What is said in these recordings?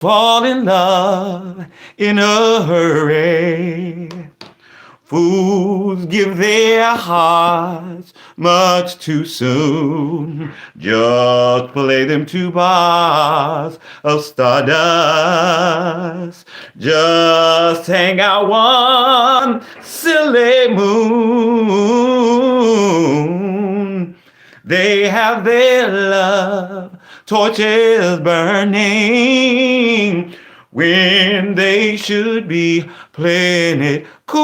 fall in love in a hurry. Fools give their hearts much too soon. Just play them two bars of stardust. Just hang out one silly moon. They have their love torches burning when they should be playing it cool.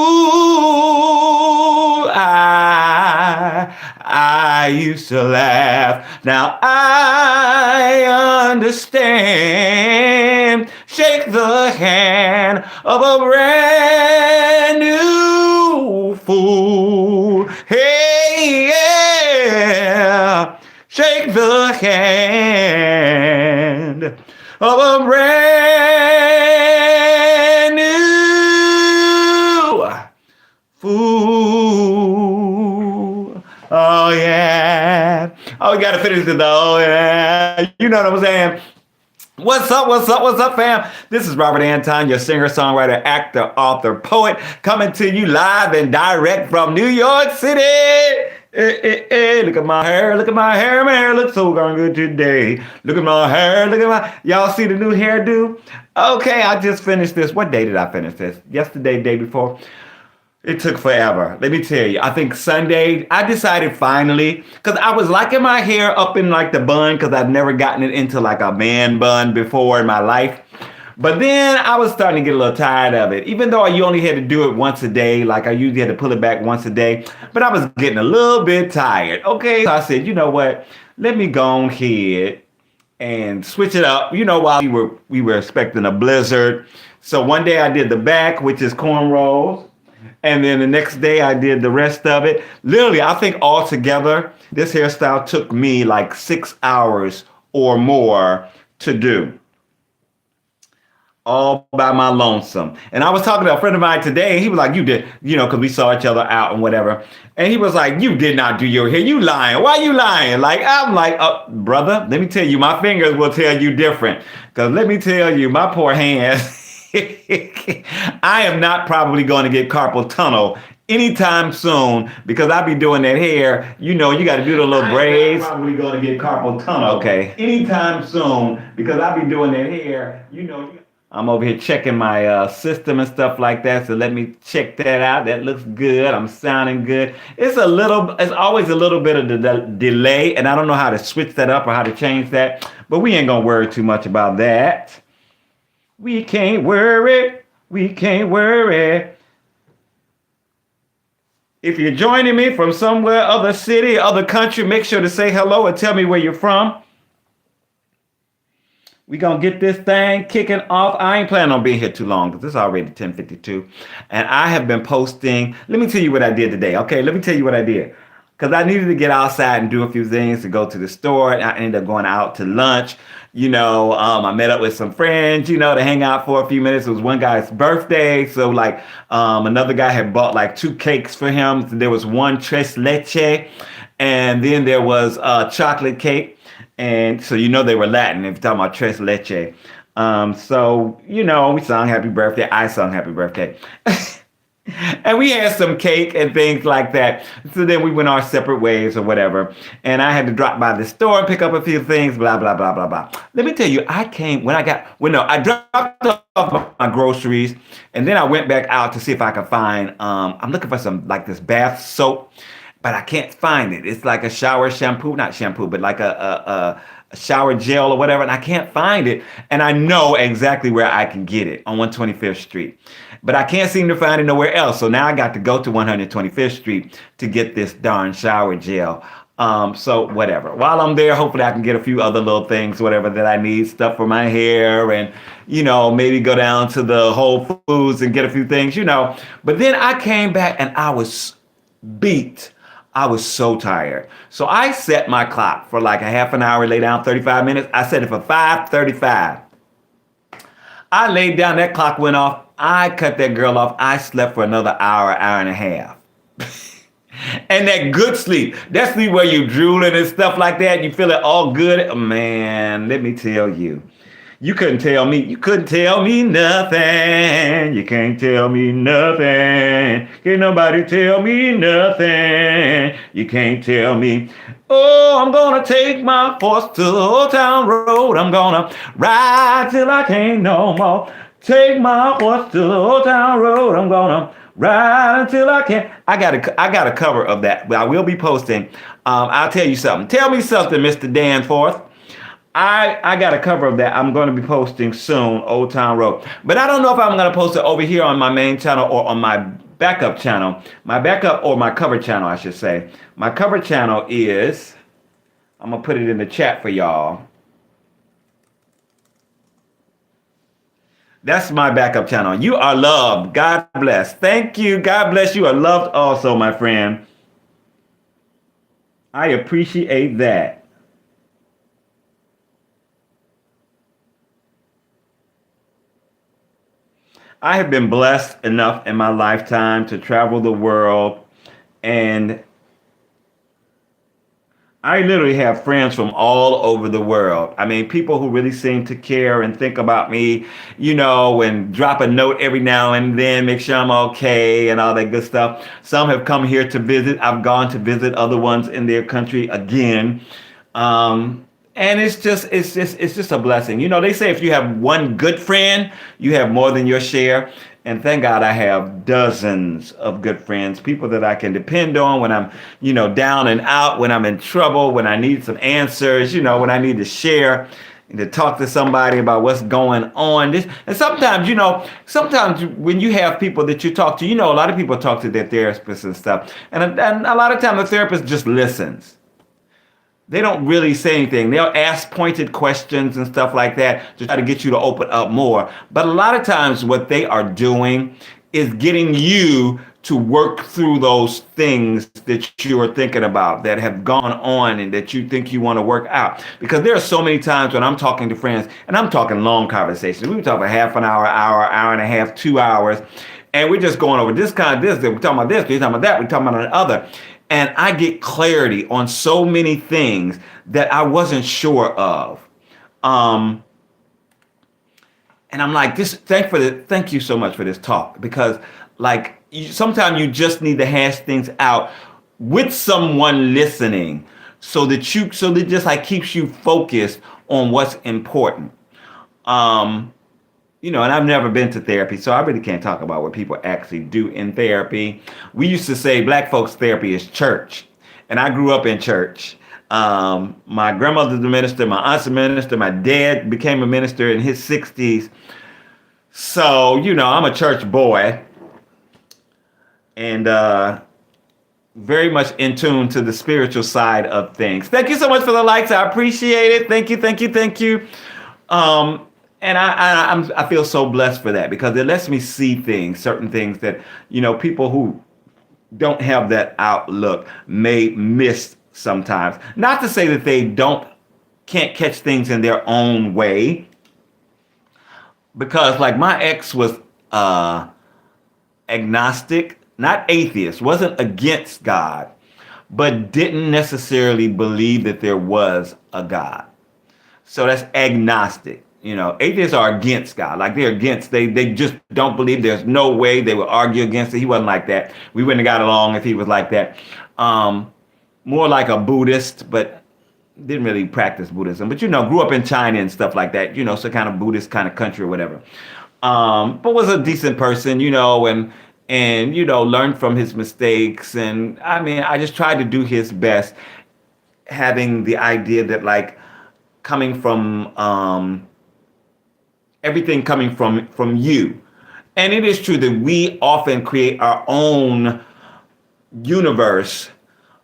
I used to laugh. Now I understand. Shake the hand of a brand new fool. Hey, yeah. Shake the hand of a brand new fool. Oh, yeah. Oh, we got to finish it though. Oh, yeah. You know what I'm saying? What's up, what's up, what's up, fam? This is Robert Anton, your singer, songwriter, actor, author, poet, coming to you live and direct from New York City. Look at my hair, my hair looks so darn good today. Look at my hair, y'all see the new hairdo? Okay, I just finished this. What day did I finish this? Yesterday, day before? It took forever. Let me tell you. I think Sunday, I decided finally, because I was liking my hair up in like the bun, because I've never gotten it into like a man bun before in my life. But then I was starting to get a little tired of it. Even though you only had to do it once a day, like I usually had to pull it back once a day. But I was getting a little bit tired. Okay, so I said, you know what? Let me go on ahead and switch it up. You know, while we were expecting a blizzard. So one day I did the back, which is cornrows. And then the next day I did the rest of it. Literally, I think altogether, this hairstyle took me like 6 hours or more to do. All by my lonesome. And I was talking to a friend of mine today. He was like, you did, because we saw each other out and whatever. And he was like, you did not do your hair. You lying. Why you lying? Like, I'm like, brother, let me tell you, my fingers will tell you different. Because let me tell you, my poor hands. I am not probably going to get carpal tunnel anytime soon because I be doing that hair. You got to do the little braids. I'm probably going to get carpal tunnel. Okay. Anytime soon because I be doing that hair. I'm over here checking my system and stuff like that. So let me check that out. That looks good. I'm sounding good. It's always a little bit of the delay, and I don't know how to switch that up or how to change that. But we ain't gonna worry too much about that. We can't worry. We can't worry. If you're joining me from somewhere, other city, other country, make sure to say hello and tell me where you're from. We gonna get this thing kicking off. I ain't planning on being here too long because it's already 10:52. And I have been posting. Let me tell you what I did today. Okay, let me tell you what I did. Because I needed to get outside and do a few things to go to the store. And I ended up going out to lunch. I met up with some friends, to hang out for a few minutes. It was one guy's birthday. So another guy had bought like 2 cakes for him. There was one tres leche and then there was a chocolate cake. And so, they were Latin if you're talking about tres leche. We sung happy birthday. I sung happy birthday. And we had some cake and things like that. So then we went our separate ways or whatever. And I had to drop by the store and pick up a few things, blah, blah, blah, blah, blah. Let me tell you, I dropped off my groceries and then I went back out to see if I could find, I'm looking for some like this bath soap, but I can't find it. It's like a shower shampoo, not shampoo, but like a shower gel or whatever. And I can't find it. And I know exactly where I can get it on 125th Street. But I can't seem to find it nowhere else. So now I got to go to 125th Street to get this darn shower gel. So whatever. While I'm there, hopefully I can get a few other little things, whatever that I need, stuff for my hair and, maybe go down to the Whole Foods and get a few things, But then I came back and I was beat. I was so tired. So I set my clock for like a half an hour, lay down 35 minutes. I set it for 5:35. I laid down, that clock went off. I cut that girl off. I slept for another hour and a half. And that good sleep, that sleep where you drooling and stuff like that, you feel it all good. Man, let me tell you, You couldn't tell me. You couldn't tell me nothing. You can't tell me nothing. Can't nobody tell me nothing. You can't tell me. Oh, I'm gonna take my horse to the old town road. I'm gonna ride till I can't no more. Take my horse to the old town road. I'm gonna ride until I can't. I got a cover of that. I will be posting. I'll tell you something. Tell me something, Mr. Danforth. I got a cover of that. I'm going to be posting soon, Old Town Road. But I don't know if I'm going to post it over here on my main channel or on my backup channel. My backup or my cover channel, I should say. My cover channel is, I'm going to put it in the chat for y'all. That's my backup channel. You are loved. God bless. Thank you. God bless. You are loved also, my friend. I appreciate that. I have been blessed enough in my lifetime to travel the world, and I literally have friends from all over the world. I mean, people who really seem to care and think about me, and drop a note every now and then, make sure I'm okay and all that good stuff. Some have come here to visit. I've gone to visit other ones in their country again. And it's just a blessing. They say if you have one good friend, you have more than your share. And thank God I have dozens of good friends, people that I can depend on when I'm, down and out, when I'm in trouble, when I need some answers, when I need to share and to talk to somebody about what's going on. And sometimes when you have people that you talk to, a lot of people talk to their therapists and stuff. And a lot of times the therapist just listens. They don't really say anything. They'll ask pointed questions and stuff like that to try to get you to open up more. But a lot of times what they are doing is getting you to work through those things that you are thinking about that have gone on and that you think you want to work out. Because there are so many times when I'm talking to friends, and I'm talking long conversations. We talk for half an hour, hour and a half, 2 hours, and we're just going over this, we're talking about this, we're talking about that, we're talking about another. And I get clarity on so many things that I wasn't sure of. And I'm like, thank you so much for this talk, because sometimes you just need to hash things out with someone listening so that just keeps you focused on what's important. And I've never been to therapy, so I really can't talk about what people actually do in therapy. We used to say black folks therapy is church, and I grew up in church. My grandmother's a minister, my aunt's a minister, my dad became a minister in his 60s. So, I'm a church boy, and very much in tune to the spiritual side of things. Thank you so much for the likes. I appreciate it. Thank you, thank you, thank you. And I feel so blessed for that, because it lets me see things, certain things that, people who don't have that outlook may miss sometimes. Not to say that they can't catch things in their own way, because my ex was agnostic, not atheist, wasn't against God, but didn't necessarily believe that there was a God. So that's agnostic. Atheists are against God. They're against, they just don't believe, there's no way, they would argue against it. He wasn't like that. We wouldn't have got along if he was like that. More like a Buddhist, but didn't really practice Buddhism. But, grew up in China and stuff like that, so kind of Buddhist kind of country or whatever. But was a decent person, and learned from his mistakes. And I mean, I just tried to do his best, having the idea that coming from, everything coming from you. And it is true that we often create our own universe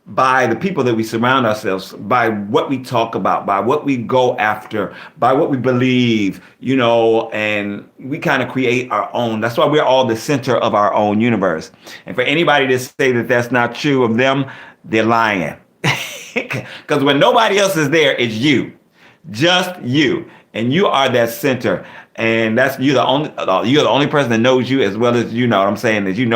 by the people that we surround ourselves, by what we talk about, by what we go after, by what we believe, and we kind of create our own. That's why we're all the center of our own universe. And for anybody to say that that's not true of them, they're lying. Because when nobody else is there, it's you, just you. And you are that center. And you're the only person that knows you as well as what I'm saying, is you.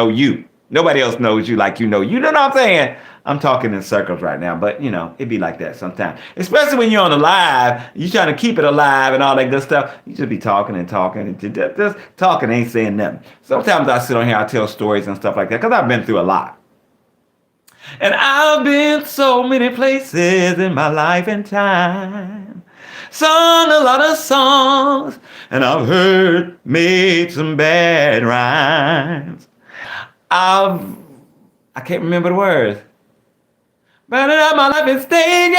Nobody else knows you like you know. You know what I'm saying? I'm talking in circles right now, but you know, it be like that sometimes. Especially when you're on the live, you trying to keep it alive and all that good stuff. You just be talking and talking and just talking, ain't saying nothing. Sometimes I sit on here, I tell stories and stuff like that because I've been through a lot. And I've been so many places in my life and time. Sung a lot of songs, and I've heard, made some bad rhymes. I can't remember the words. But my life is stages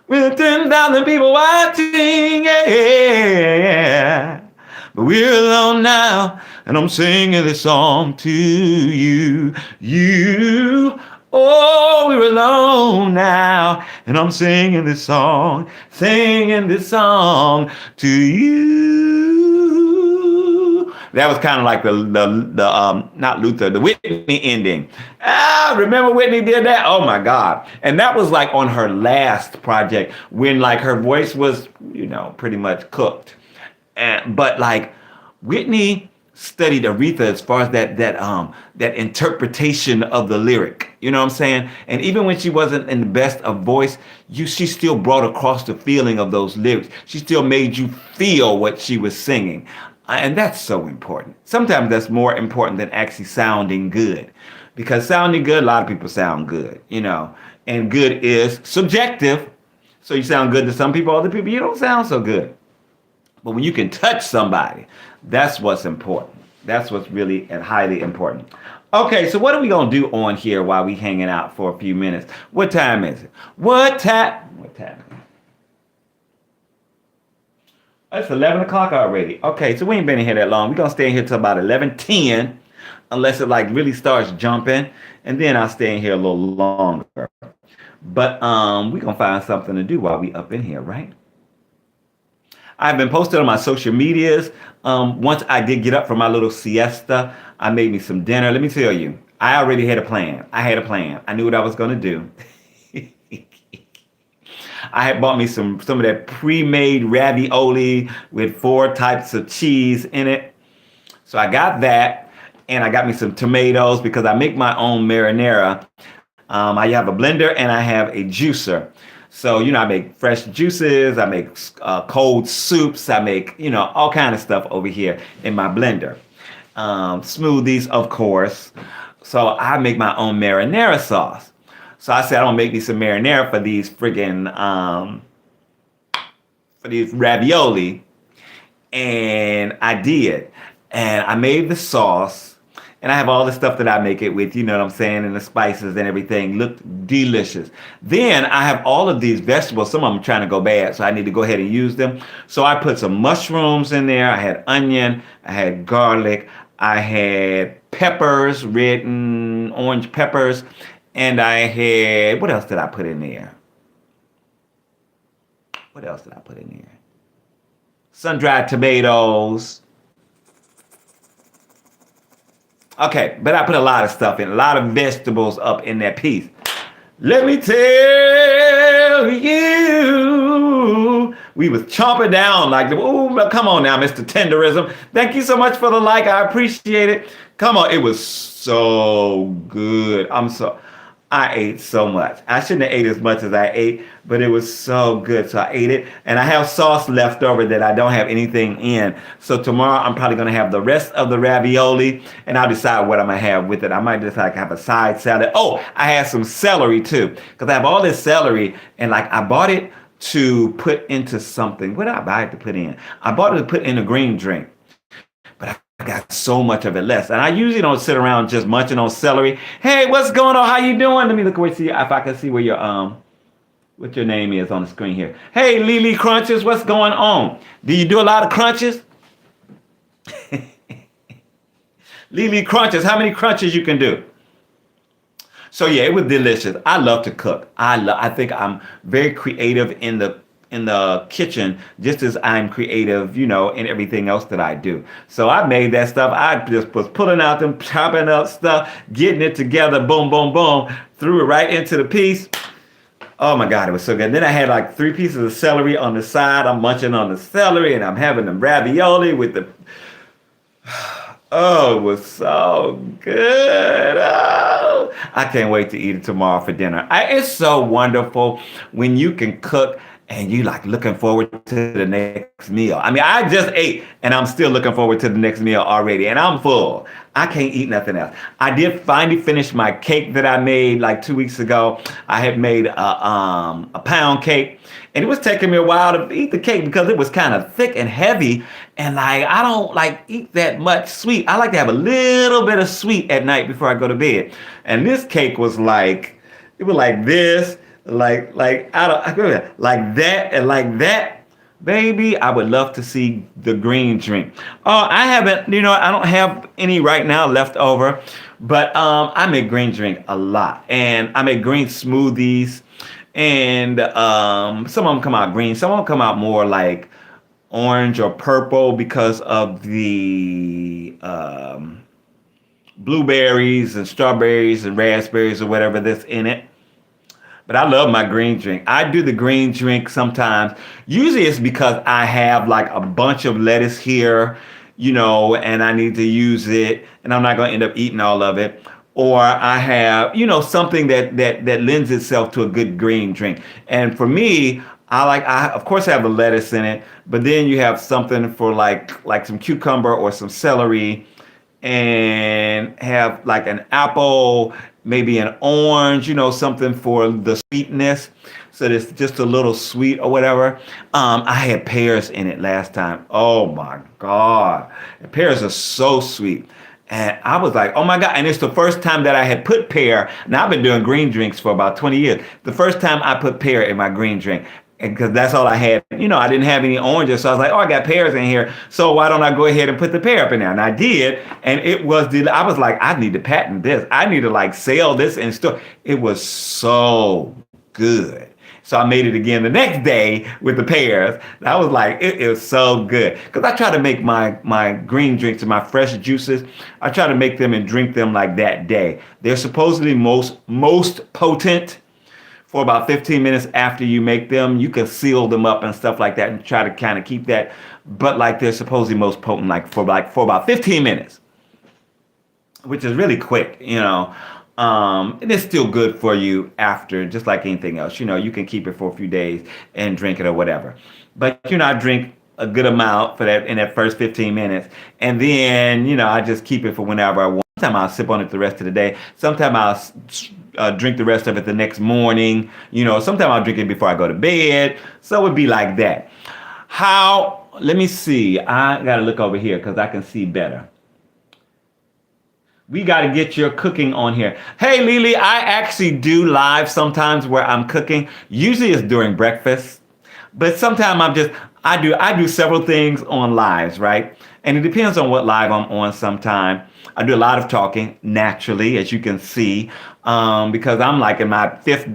with 10,000 people watching, yeah. But we're alone now, and I'm singing this song to you. Oh, we're alone now, and I'm singing this song to you. That was kind of like the not Luther, the Whitney ending. Remember Whitney did that? Oh my God. And that was like on her last project when like her voice was, you know, pretty much cooked. But like Whitney studied Aretha as far as that interpretation of the lyric. You know what I'm saying? And even when she wasn't in the best of voice, she still brought across the feeling of those lyrics. She still made you feel what she was singing. And that's so important. Sometimes that's more important than actually sounding good. Because sounding good, a lot of people sound good, you know. And good is subjective. So you sound good to some people, other people, you don't sound so good. But when you can touch somebody, that's what's important. That's what's really and highly important. Okay, so what are we going to do on here while we hanging out for a few minutes? What time is it? What time? It's 11 o'clock already. Okay, so we ain't been in here that long. We're going to stay in here till about 11:10, unless it like really starts jumping. And then I'll stay in here a little longer. But we're going to find something to do while we up in here, right? I've been posted on my social medias. Once I did get up from my little siesta, I made me some dinner. Let me tell you, I already had a plan. I knew what I was going to do. I had bought me some of that pre-made ravioli with 4 types of cheese in it. So I got that, and I got me some tomatoes because I make my own marinara. I have a blender and I have a juicer. So, you know, I make fresh juices, I make cold soups, I make, you know, all kind of stuff over here in my blender. Smoothies, of course. So I make my own marinara sauce. So I said, I'm gonna make me some marinara for these for these ravioli. And I did. And I made the sauce. And I have all the stuff that I make it with, you know what I'm saying, and the spices and everything looked delicious. Then I have all of these vegetables. Some of them are trying to go bad, so I need to go ahead and use them. So I put some mushrooms in there. I had onion. I had garlic. I had peppers, red and orange peppers. And I had, what else did I put in there? Sun-dried tomatoes. Okay, but I put a lot of stuff in, a lot of vegetables up in that piece. Let me tell you, we was chomping down like, oh, come on now, Mr. Tenderism. Thank you so much for the like. I appreciate it. Come on, it was so good. I ate so much. I shouldn't have ate as much as I ate, but it was so good. So I ate it. And I have sauce left over that I don't have anything in. So tomorrow I'm probably going to have the rest of the ravioli, and I'll decide what I'm going to have with it. I might just like have a side salad. Oh, I had some celery too, because I have all this celery, and like I bought it to put into something. What did I buy it to put in? I bought it to put in a green drink. But I got so much of it less. And I usually don't sit around just munching on celery. Hey, what's going on? How you doing? Let me look see if I can see where what your name is on the screen here. Hey, Lily Crunches, what's going on? Do you do a lot of crunches? Lily Crunches, how many crunches you can do? So yeah, it was delicious. I love to cook. I think I'm very creative in the kitchen, just as I'm creative, you know, in everything else that I do. So I made that stuff. I just was pulling out them, chopping up stuff, getting it together, boom, boom, boom, threw it right into the piece. Oh my God, it was so good. Then I had like 3 pieces of celery on the side. I'm munching on the celery and I'm having them ravioli with the, Oh, it was so good. Oh, I can't wait to eat it tomorrow for dinner. It's so wonderful when you can cook and you like looking forward to the next meal. I mean, I just ate and I'm still looking forward to the next meal already, and I'm full. I can't eat nothing else. I did finally finish my cake that I made like 2 weeks ago. I had made a pound cake, and it was taking me a while to eat the cake because it was kind of thick and heavy. And like I don't like eat that much sweet. I like to have a little bit of sweet at night before I go to bed. And this cake was like it was like this, like I don't like that and like that. Baby, I would love to see the green drink. Oh, I haven't, I don't have any right now left over, but I make green drink a lot, and I make green smoothies, and some of them come out green, some of them come out more like orange or purple because of the blueberries and strawberries and raspberries or whatever that's in it. But I love my green drink. I do the green drink sometimes. Usually it's because I have like a bunch of lettuce here, and I need to use it, and I'm not going to end up eating all of it. Or I have, something that lends itself to a good green drink. And for me, I of course have the lettuce in it, but then you have something for like some cucumber or some celery, and have like an apple, maybe an orange, something for the sweetness. So it's just a little sweet or whatever. I had pears in it last time. Oh my God. The pears are so sweet. And I was like, oh my God. And it's the first time that I had put pear. Now I've been doing green drinks for about 20 years. The first time I put pear in my green drink. And because that's all I had. I didn't have any oranges. So I was like, oh, I got pears in here. So why don't I go ahead and put the pear up in there? And I did. And I was like, I need to patent this. I need to like sell this in store. It was so good. So I made it again the next day with the pears. And I was like, it was so good. Because I try to make my green drinks and my fresh juices, I try to make them and drink them like that day. They're supposedly most potent for about 15 minutes after you make them. You can seal them up and stuff like that and try to kind of keep that. But like they're supposedly most potent for about 15 minutes, which is really quick, and it's still good for you after, just like anything else. You can keep it for a few days and drink it or whatever. But I drink a good amount for that in that first 15 minutes, and then I just keep it for whenever I want. Sometimes I'll sip on it the rest of the day. Sometimes I'll drink the rest of it the next morning. Sometimes I'll drink it before I go to bed. So it'd be like that. Let me see. I got to look over here because I can see better. We got to get your cooking on here. Hey, Lily, I actually do live sometimes where I'm cooking. Usually it's during breakfast, but sometimes I do several things on lives, right? And it depends on what live I'm on sometime. I do a lot of talking naturally, as you can see, because I'm like in my fifth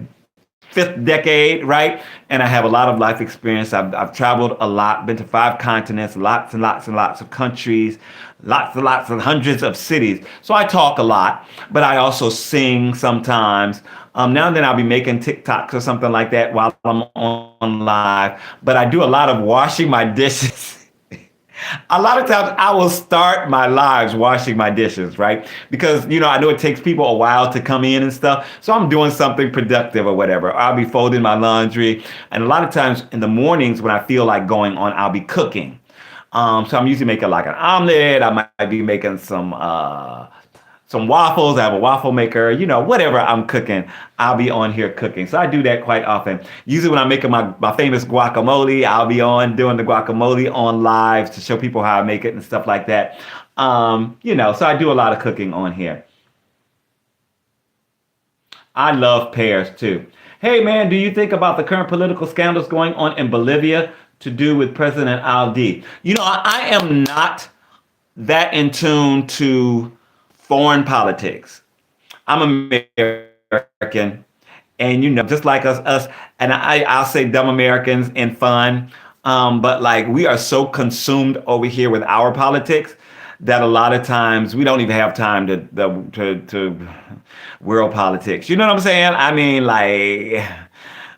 decade, right? And I have a lot of life experience. I've traveled a lot, been to 5 continents, lots and lots and lots of countries, lots and lots and hundreds of cities. So I talk a lot, but I also sing sometimes. Now and then I'll be making TikToks or something like that while I'm on live. But I do a lot of washing my dishes. A lot of times I will start my lives washing my dishes, right? Because, I know it takes people a while to come in and stuff. So I'm doing something productive or whatever. I'll be folding my laundry. And a lot of times in the mornings when I feel like going on, I'll be cooking. So I'm usually making like an omelet. I might be making some waffles. I have a waffle maker, whatever I'm cooking, I'll be on here cooking. So I do that quite often. Usually when I'm making my famous guacamole, I'll be on doing the guacamole on live to show people how I make it and stuff like that. So I do a lot of cooking on here. I love pears too. Hey man, do you think about the current political scandals going on in Bolivia to do with President Aldi? I am not that in tune to foreign politics. I'm American, and just like us, and I'll say dumb Americans in fun, but like we are so consumed over here with our politics that a lot of times we don't even have time to world politics. You know what I'm saying? I mean, like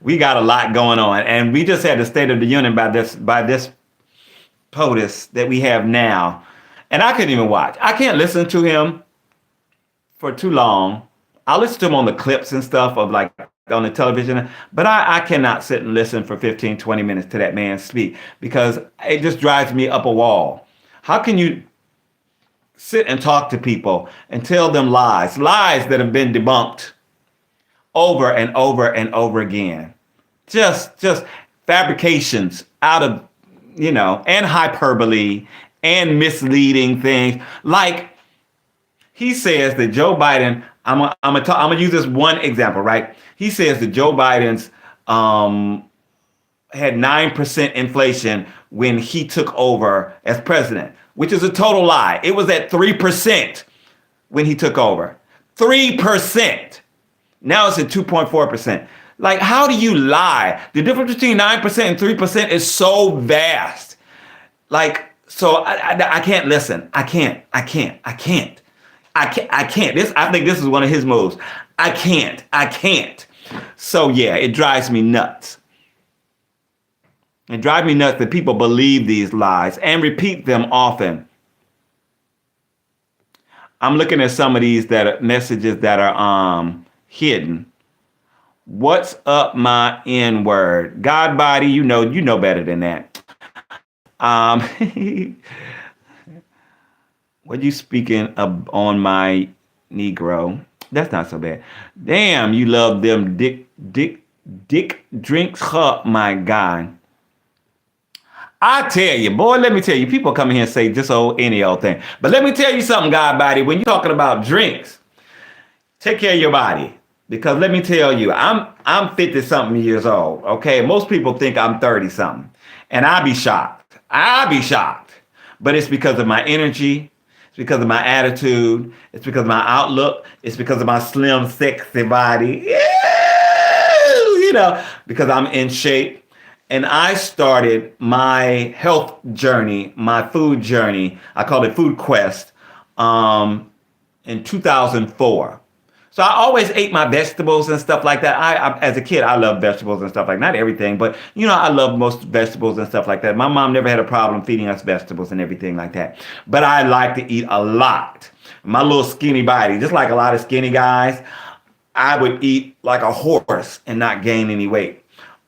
we got a lot going on, and we just had the State of the Union by this POTUS that we have now. And I couldn't even watch. I can't listen to him for too long. I'll listen to him on the clips and stuff of like on the television, but I cannot sit and listen for 15, 20 minutes to that man speak because it just drives me up a wall. How can you sit and talk to people and tell them lies that have been debunked over and over and over again? Just fabrications out of, and hyperbole and misleading things. Like he says that Joe Biden, I'm gonna use this one example, right? He says that Joe Biden's had 9% inflation when he took over as president, which is a total lie. It was at 3% when he took over. 3%. Now it's at 2.4%. Like, how do you lie? The difference between 9% and 3% is so vast. Like, so I can't listen. I can't. I think this is one of his moves. I can't. So yeah, it drives me nuts. It drives me nuts that people believe these lies and repeat them often. I'm looking at some of these messages that are hidden. What's up, my N word? God body, you know better than that. What you speaking on my Negro? That's not so bad. Damn, you love them dick drinks, huh, my guy. I tell you, boy, let me tell you, people come in here and say just any old thing. But let me tell you something, God body, when you're talking about drinks, take care of your body. Because let me tell you, I'm 50 something years old. Okay. Most people think I'm 30 something. And I'll be shocked. But it's because of my energy. It's because of my attitude. It's because of my outlook. It's because of my slim, sexy body. Because I'm in shape. And I started my health journey, my food journey. I call it Food Quest in 2004. So I always ate my vegetables and stuff like that. I as a kid, I love vegetables and stuff like not everything, but I love most vegetables and stuff like that. My mom never had a problem feeding us vegetables and everything like that. But I like to eat a lot. My little skinny body, just like a lot of skinny guys, I would eat like a horse and not gain any weight.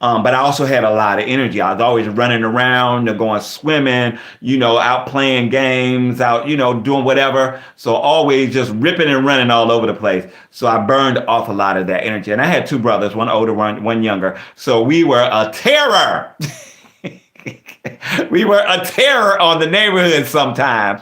But I also had a lot of energy. I was always running around, going swimming, out playing games, out, doing whatever. So always just ripping and running all over the place. So I burned off a lot of that energy. And I had two brothers, one older, one younger. So we were a terror. We were a terror on the neighborhood sometimes,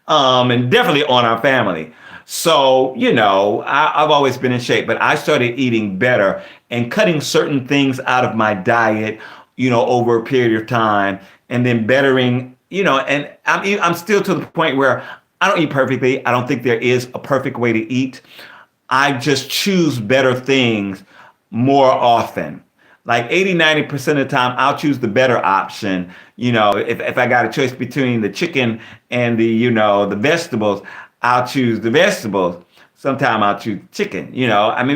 and definitely on our family. So, I've always been in shape, but I started eating better and cutting certain things out of my diet, over a period of time, and then bettering, and I'm still to the point where I don't eat perfectly. I don't think there is a perfect way to eat. I just choose better things more often. Like 80-90% of the time, I'll choose the better option. If I got a choice between the chicken and the vegetables, I'll choose the vegetables. Sometimes I'll choose chicken,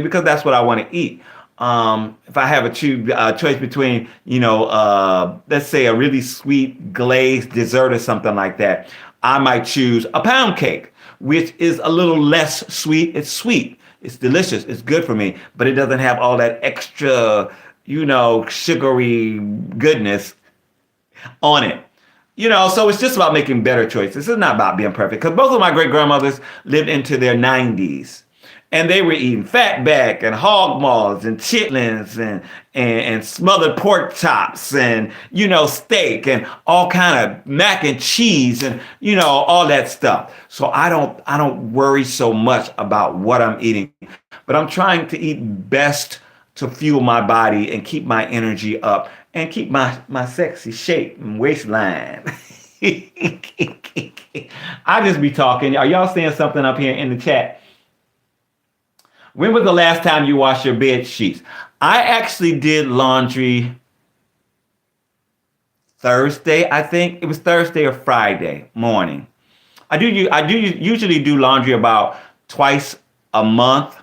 because that's what I want to eat. If I have a choice between, let's say a really sweet glazed dessert or something like that, I might choose a pound cake, which is a little less sweet. It's sweet. It's delicious. It's good for me, but it doesn't have all that extra, sugary goodness on it. So it's just about making better choices. It's not about being perfect. Because both of my great grandmothers lived into their 90s. And they were eating fatback and hog maws and chitlins and smothered pork chops and, steak and all kind of mac and cheese and, all that stuff. So I don't worry so much about what I'm eating. But I'm trying to eat best to fuel my body and keep my energy up and keep my sexy shape and waistline. I just be talking. Are y'all seeing something up here in the chat? When was the last time you washed your bed sheets? I actually did laundry Thursday, I think. It was Thursday or Friday morning. I usually do laundry about twice a month,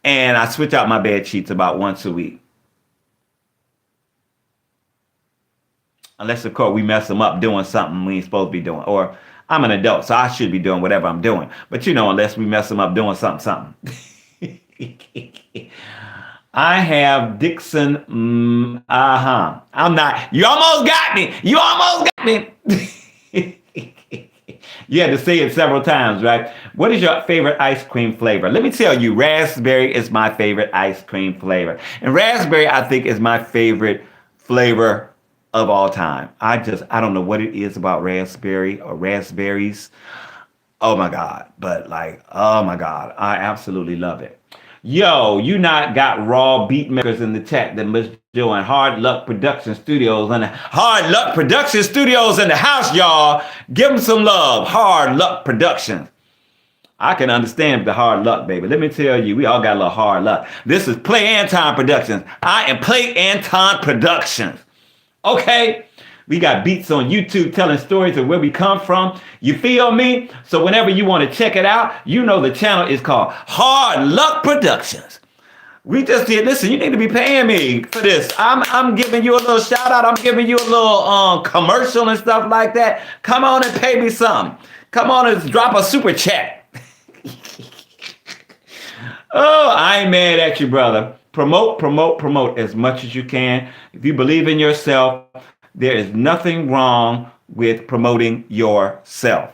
and I switch out my bed sheets about once a week. Unless, of course, we mess them up doing something we ain't supposed to be doing. Or I'm an adult, so I should be doing whatever I'm doing. But unless we mess them up doing something. I have Dixon. I'm not. You almost got me. You almost got me. You had to say it several times, right? What is your favorite ice cream flavor? Let me tell you, raspberry is my favorite ice cream flavor. And raspberry, I think, is my favorite flavor of all time. I don't know what it is about raspberry or raspberries. Oh my God. But like, oh my God, I absolutely love it. Yo, you not got raw beat makers in the chat that must join Hard Luck Production Studios and Hard Luck Production Studios in the house, y'all. Give them some love. Hard Luck Productions. I can understand the hard luck, baby. Let me tell you, we all got a little hard luck. This is Play Anton Productions. I am Play Anton Productions. Okay? We got beats on YouTube telling stories of where we come from. You feel me? So whenever you want to check it out, the channel is called Hard Luck Productions. We just did, listen, you need to be paying me for this. I'm giving you a little shout out. I'm giving you a little commercial and stuff like that. Come on and pay me something. Come on and drop a super chat. Oh, I ain't mad at you, brother. Promote as much as you can. If you believe in yourself, there is nothing wrong with promoting yourself.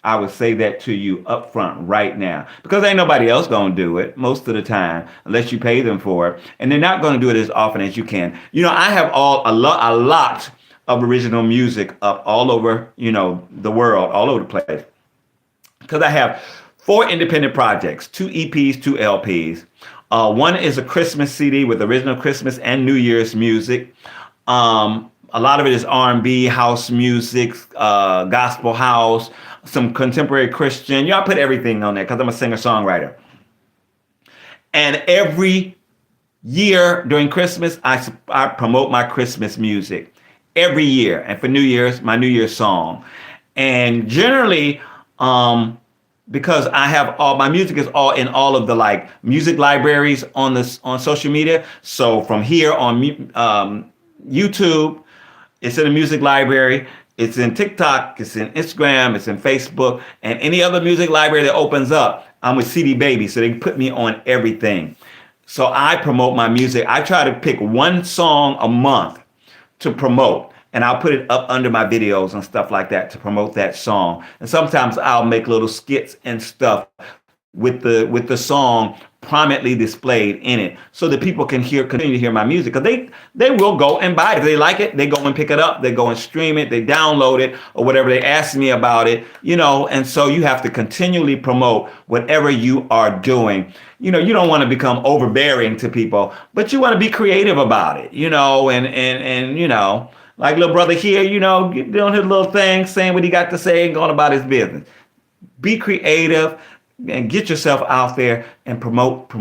I would say that to you up front right now, because ain't nobody else going to do it most of the time unless you pay them for it. And they're not going to do it as often as you can. I have a lot of original music up all over, the world, all over the place. Because I have 4 independent projects, 2 EPs, 2 LPs. One is a Christmas CD with original Christmas and New Year's music. A lot of it is R&B, house music, gospel house, some contemporary Christian. I put everything on there because I'm a singer-songwriter. And every year during Christmas, I promote my Christmas music. Every year. And for New Year's, my New Year's song. And generally, because I have my music is all in all of the music libraries on social media. So from here on YouTube, it's in the music library. It's in TikTok. It's in Instagram. It's in Facebook. And any other music library that opens up, I'm with CD Baby. So they put me on everything. So I promote my music. I try to pick one song a month to promote. And I'll put it up under my videos and stuff like that to promote that song. And sometimes I'll make little skits and stuff with the song prominently displayed in it so that people can continue to hear my music. Because they will go and buy it. If they like it, they go and pick it up. They go and stream it. They download it or whatever. They ask me about it, and so you have to continually promote whatever you are doing. You don't want to become overbearing to people, but you want to be creative about it, and like little brother here, doing his little thing, saying what he got to say and going about his business. Be creative and get yourself out there and promote.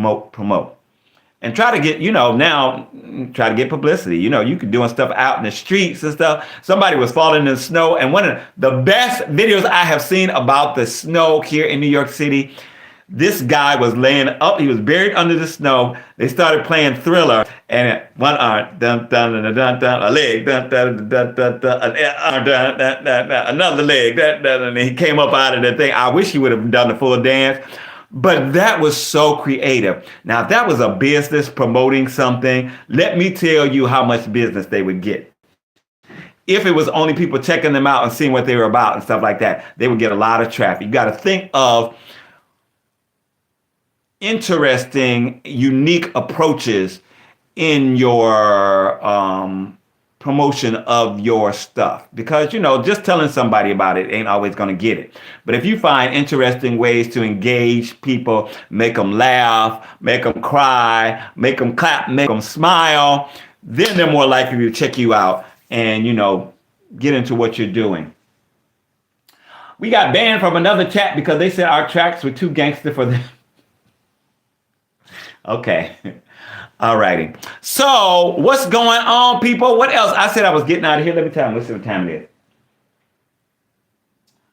And try to get, now try to get publicity. You can doing stuff out in the streets and stuff. Somebody was falling in the snow. And one of the best videos I have seen about the snow here in New York City, this guy was laying up. He was buried under the snow. They started playing Thriller, and one arm, dun dun dun dun dun, a leg, dun dun dun dun dun, an arm, dun dun dun dun, another leg, dun dun, and he came up out of the thing. I wish he would have done the full dance, but that was so creative. Now, if that was a business promoting something, let me tell you how much business they would get. If it was only people checking them out and seeing what they were about and stuff like that, they would get a lot of traffic. You got to think of interesting, unique approaches in your promotion of your stuff, because just telling somebody about it ain't always going to get it. But if you find interesting ways to engage people, make them laugh, make them cry, make them clap, make them smile, then they're more likely to check you out and get into what you're doing. We got banned from another chat because they said our tracks were too gangster for them. Okay. All righty. So what's going on, people? What else? I said I was getting out of here. Let me tell you. Let's see what time it is.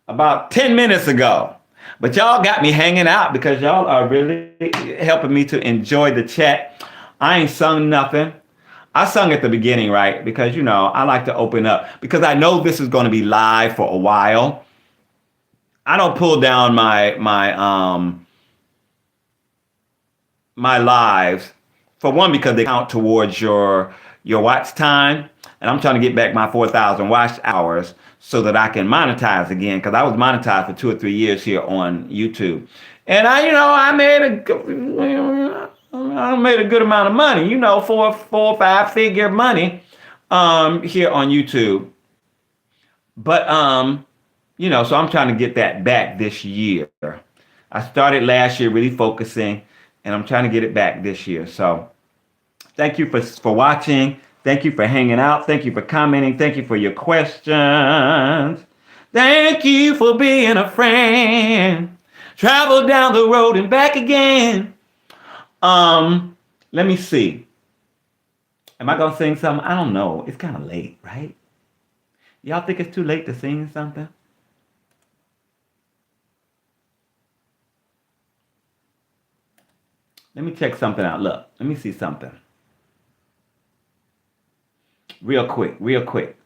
About 10 minutes ago. But y'all got me hanging out because y'all are really helping me to enjoy the chat. I ain't sung nothing. I sung at the beginning, right? Because, I like to open up because I know this is going to be live for a while. I don't pull down my lives, for one, because they count towards your watch time, and I'm trying to get back my 4,000 watch hours so that I can monetize again, because I was monetized for 2 or 3 years here on YouTube, and I made a good amount of money, four or five figure money, here on YouTube, but so I'm trying to get that back this year. I started last year really focusing, and I'm trying to get it back this year. So thank you for watching. Thank you for hanging out. Thank you for commenting. Thank you for your questions. Thank you for being a friend. Travel down the road and back again. Let me see. Am I gonna sing something? I don't know. It's kind of late, right? Y'all think it's too late to sing something? Let me check something out. Look, let me see something. Real quick, real quick.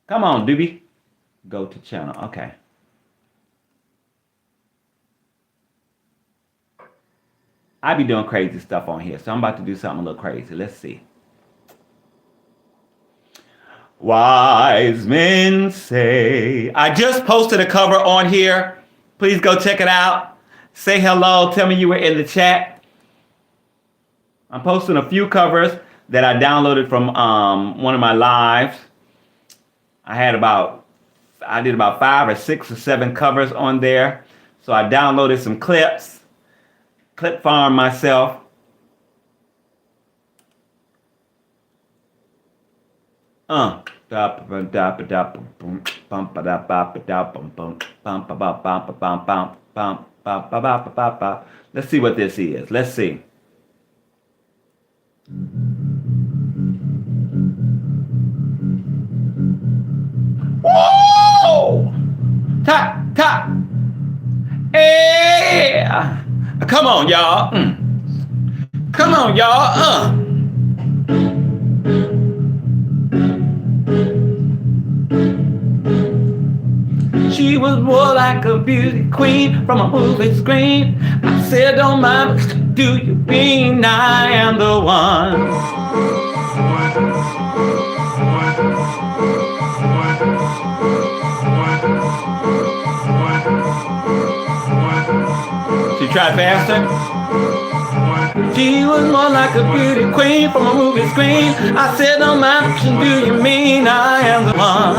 Come on, Doobie. Go to channel. Okay. I be doing crazy stuff on here, so I'm about to do something a little crazy. Let's see. Wise men say. I just posted a cover on here. Please go check it out. Say hello. Tell me you were in the chat. I'm posting a few covers that I downloaded from one of my lives. I did about 5 or 6 or 7 covers on there. So I downloaded some clips, clip farm myself. Let's see what this is. Let's see. Whoa! Top, top. Yeah. Come on, y'all. Come on, y'all. She was more like a beauty queen from a movie screen. I said, don't mind, do you mean I am the one? She tried faster. She was more like a beauty queen from a movie screen. I said, don't mind, do you mean I am the one?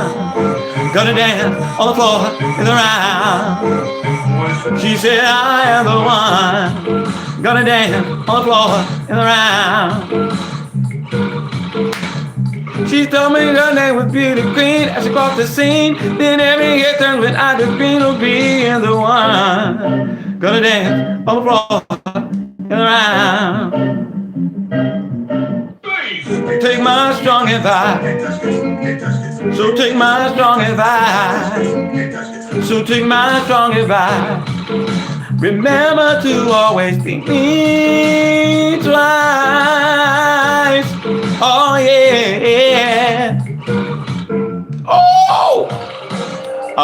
Gonna dance on the floor in the round. She said, I am the one. Gonna dance on the floor in the round. She told me her name was Beauty Queen as she crossed the scene. Then every year turned with I the Queen will be the one. Gonna dance on the floor in the round. Take my strong advice. So take my strong advice. So take my strong advice. Remember to always think me twice. Oh yeah. Oh.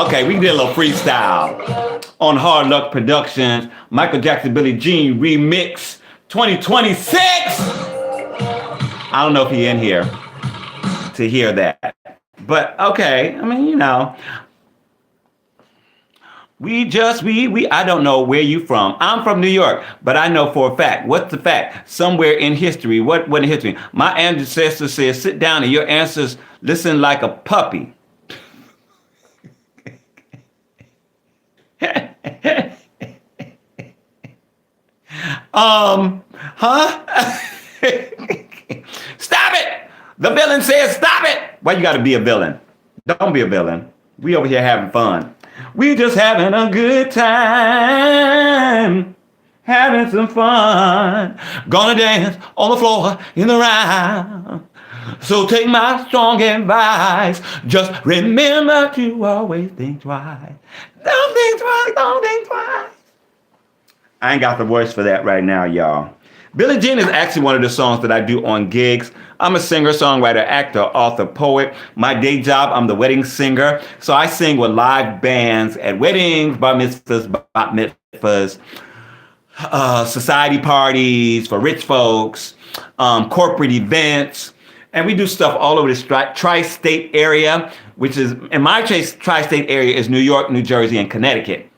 Okay, we did a little freestyle on Hard Luck Productions. Michael Jackson, Billie Jean remix 2026. I don't know if he's in here to hear that. But okay, I mean, I don't know where you from. I'm from New York, but I know for a fact. What's the fact? Somewhere in history, what in history? My ancestor says, sit down and your answers listen like a puppy. Stop it! The villain says stop it! Why you gotta be a villain? Don't be a villain. We over here having fun. We just having a good time. Having some fun. Gonna dance on the floor in the round. So take my strong advice. Just remember to always think twice. Don't think twice, don't think twice. I ain't got the voice for that right now, y'all. Billie Jean is actually one of the songs that I do on gigs. I'm a singer, songwriter, actor, author, poet. My day job, I'm the wedding singer. So I sing with live bands at weddings, bar mitzvahs, bat mitzvahs, society parties for rich folks, corporate events. And we do stuff all over the tri-state area, which is, in my tri-state area is New York, New Jersey, and Connecticut.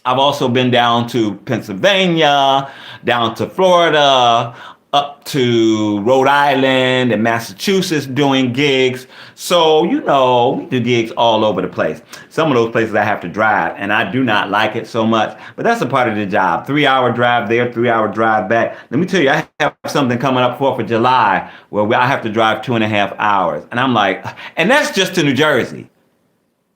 I've also been down to Pennsylvania, down to Florida, up to Rhode Island and Massachusetts doing gigs. So, we do gigs all over the place. Some of those places I have to drive, and I do not like it so much, but that's a part of the job. 3-hour drive there, 3-hour drive back. Let me tell you, I have something coming up 4th of July where I have to drive 2.5 hours. And I'm like, and that's just to New Jersey.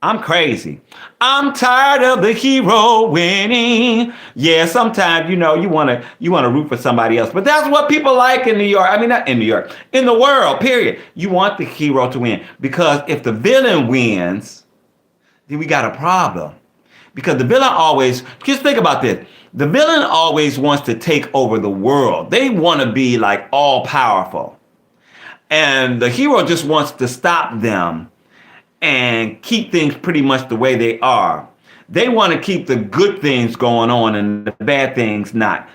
I'm crazy. I'm tired of the hero winning. Yeah, sometimes, you want to root for somebody else. But that's what people like in New York. I mean, not in New York, in the world, period. You want the hero to win. Because if the villain wins, then we got a problem. Because the villain always, just think about this. The villain always wants to take over the world. They want to be like all powerful. And the hero just wants to stop them and keep things pretty much the way they are. They want to keep the good things going on and the bad things not,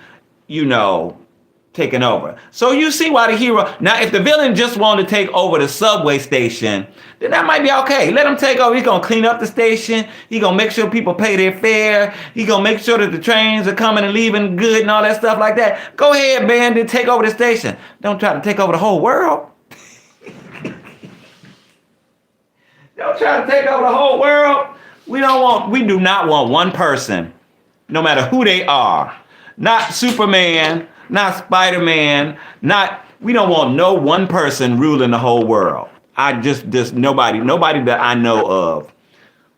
taking over. So you see why the hero, now if the villain just wanted to take over the subway station, then that might be okay. Let him take over. He's going to clean up the station. He's going to make sure people pay their fare. He's going to make sure that the trains are coming and leaving good and all that stuff like that. Go ahead, man, then take over the station. Don't try to take over the whole world. Don't try to take over the whole world. We do not want one person, no matter who they are. Not Superman, not Spider-Man, we don't want no one person ruling the whole world. Nobody that I know of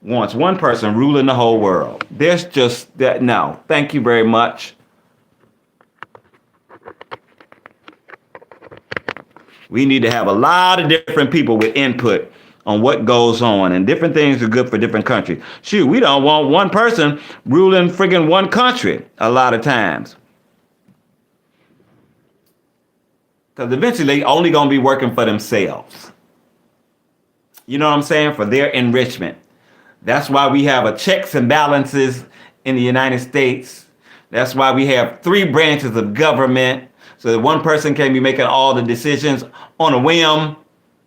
wants one person ruling the whole world. There's just that, no, thank you very much. We need to have a lot of different people with input on what goes on, and different things are good for different countries. Shoot, we don't want one person ruling friggin' one country a lot of times. Because eventually they only going to be working for themselves. You know what I'm saying? For their enrichment. That's why we have a checks and balances in the United States. That's why we have 3 branches of government, so that one person can be making all the decisions on a whim,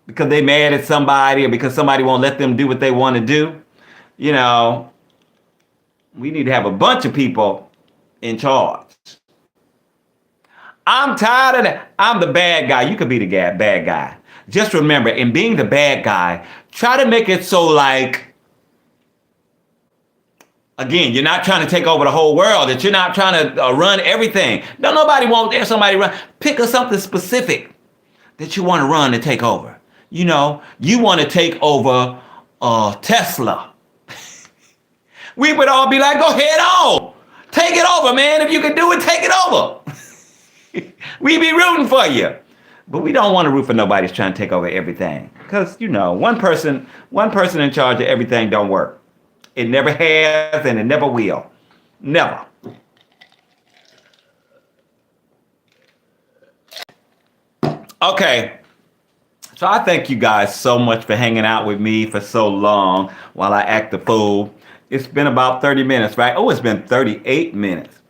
because they mad at somebody or because somebody won't let them do what they want to do. We need to have a bunch of people in charge. I'm tired of that. I'm the bad guy. You could be the bad guy. Just remember, in being the bad guy, try to make it so again, you're not trying to take over the whole world, that you're not trying to run everything. No, nobody wants somebody run. Pick something specific that you want to run and take over. You want to take over Tesla. We would all be like, go head on. Take it over, man. If you can do it, take it over. We be rooting for you. But we don't want to root for nobody who's trying to take over everything. Because, one person in charge of everything don't work. It never has and it never will. Never. Okay. So I thank you guys so much for hanging out with me for so long while I act the fool. It's been about 30 minutes, right? Oh, it's been 38 minutes.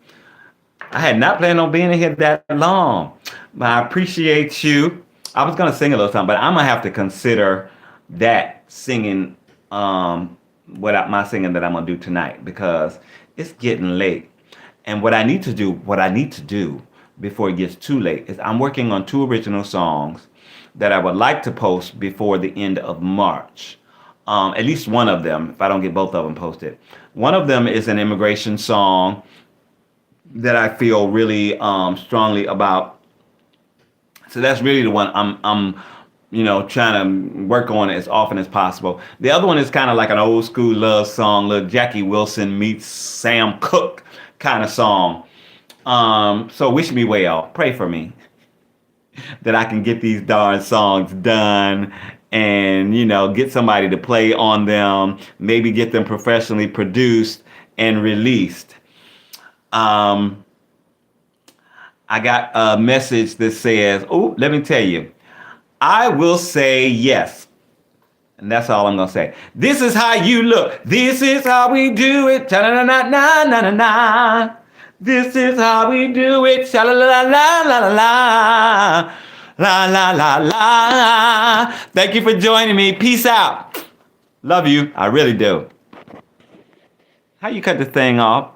I had not planned on being in here that long, but I appreciate you. I was going to sing a little something, but I'm going to have to consider that singing, my singing that I'm going to do tonight, because it's getting late. And what I need to do before it gets too late is I'm working on 2 original songs that I would like to post before the end of March. At least one of them, if I don't get both of them posted. One of them is an immigration song that I feel really strongly about. So that's really the one I'm trying to work on as often as possible. The other one is kind of like an old school love song, little Jackie Wilson meets Sam Cooke kind of song. So wish me well, pray for me, that I can get these darn songs done and, get somebody to play on them, maybe get them professionally produced and released. I got a message that says, oh, let me tell you, I will say yes. And that's all I'm going to say. This is how you look. This is how we do it. Ta-na-na-na-na-na-na. This is how we do it. Sha-la-la-la-la-la-la. La la la la. Thank you for joining me. Peace out. Love you. I really do. How you cut this thing off?